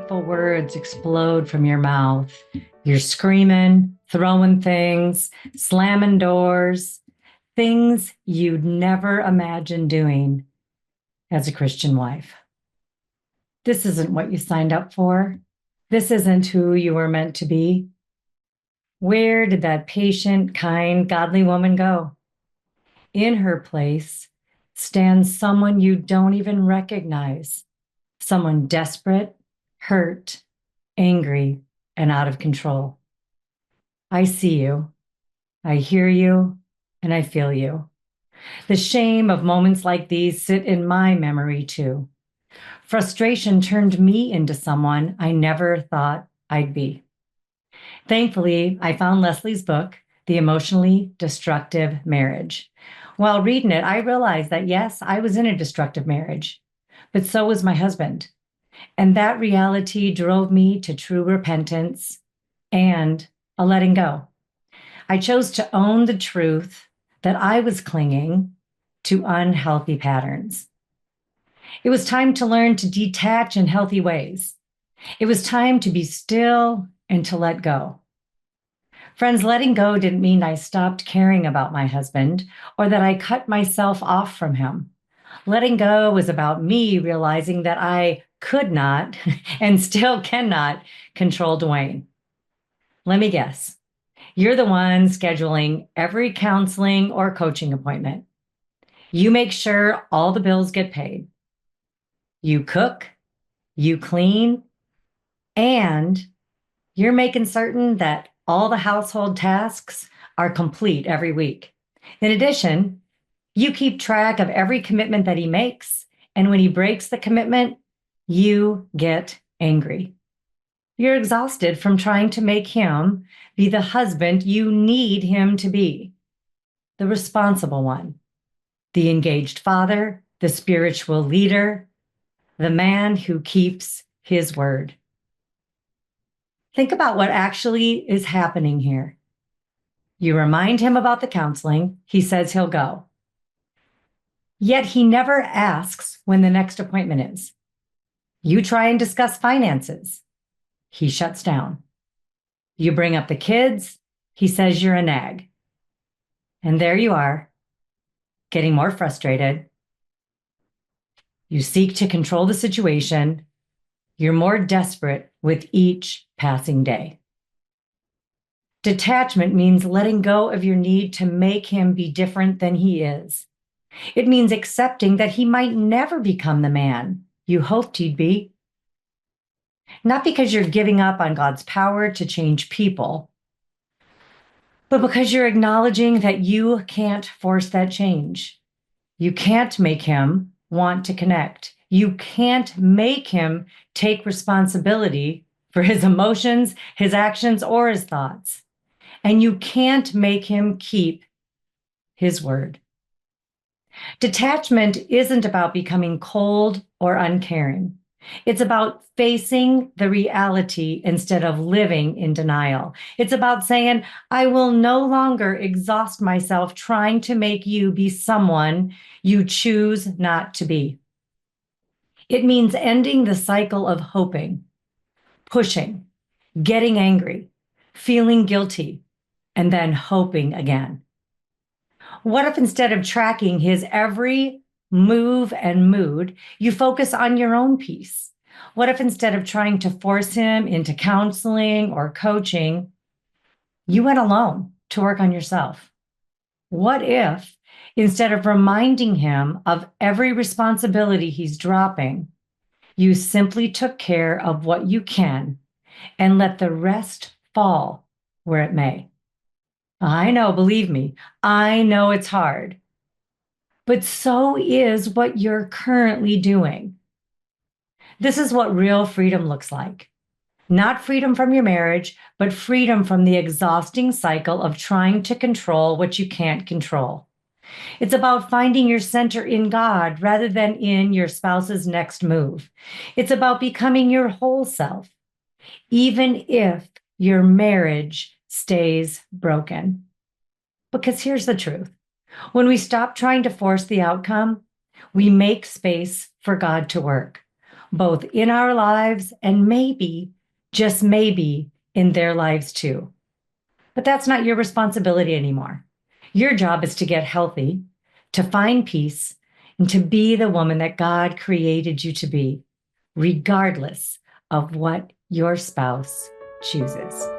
hurtful words explode from your mouth. You're screaming, throwing things, slamming doors, things you'd never imagine doing as a Christian wife. This isn't what you signed up for. This isn't who you were meant to be. Where did that patient, kind, godly woman go? In her place stands someone you don't even recognize, someone desperate, hurt, angry, and out of control. I see you, I hear you, and I feel you. The shame of moments like these sit in my memory too. Frustration turned me into someone I never thought I'd be. Thankfully, I found Leslie's book, The Emotionally Destructive Marriage. While reading it, I realized that yes, I was in a destructive marriage, but so was my husband. And that reality drove me to true repentance and a letting go. I chose to own the truth that I was clinging to unhealthy patterns. It was time to learn to detach in healthy ways. It was time to be still and to let go. Friends, letting go didn't mean I stopped caring about my husband or that I cut myself off from him. Letting go was about me realizing that I could not and still cannot control Dwayne. Let me guess. You're the one scheduling every counseling or coaching appointment. You make sure all the bills get paid. You cook, you clean, and you're making certain that all the household tasks are complete every week. In addition, you keep track of every commitment that he makes, and when he breaks the commitment, you get angry. You're exhausted from trying to make him be the husband you need him to be, the responsible one, the engaged father, the spiritual leader, the man who keeps his word. Think about what actually is happening here. You remind him about the counseling. He says he'll go. Yet he never asks when the next appointment is. You try and discuss finances. He shuts down. You bring up the kids. He says you're a nag. And there you are, getting more frustrated. You seek to control the situation. You're more desperate with each passing day. Detachment means letting go of your need to make him be different than he is. It means accepting that he might never become the man you hoped he'd be. Not because you're giving up on God's power to change people, but because you're acknowledging that you can't force that change. You can't make him want to connect. You can't make him take responsibility for his emotions, his actions, or his thoughts. And you can't make him keep his word. Detachment isn't about becoming cold or uncaring. It's about facing the reality instead of living in denial. It's about saying, I will no longer exhaust myself trying to make you be someone you choose not to be. It means ending the cycle of hoping, pushing, getting angry, feeling guilty, and then hoping again. What if instead of tracking his every move and mood, you focus on your own peace? What if instead of trying to force him into counseling or coaching, you went alone to work on yourself? What if instead of reminding him of every responsibility he's dropping, you simply took care of what you can and let the rest fall where it may? I know, believe me, I know it's hard, but so is what you're currently doing. This is what real freedom looks like. Not freedom from your marriage, but freedom from the exhausting cycle of trying to control what you can't control. It's about finding your center in God rather than in your spouse's next move. It's about becoming your whole self, even if your marriage stays broken. Because here's the truth. When we stop trying to force the outcome, we make space for God to work. both in our lives and maybe, just maybe, in their lives too. But that's not your responsibility anymore. Your job is to get healthy, to find peace, and to be the woman that God created you to be, regardless of what your spouse chooses.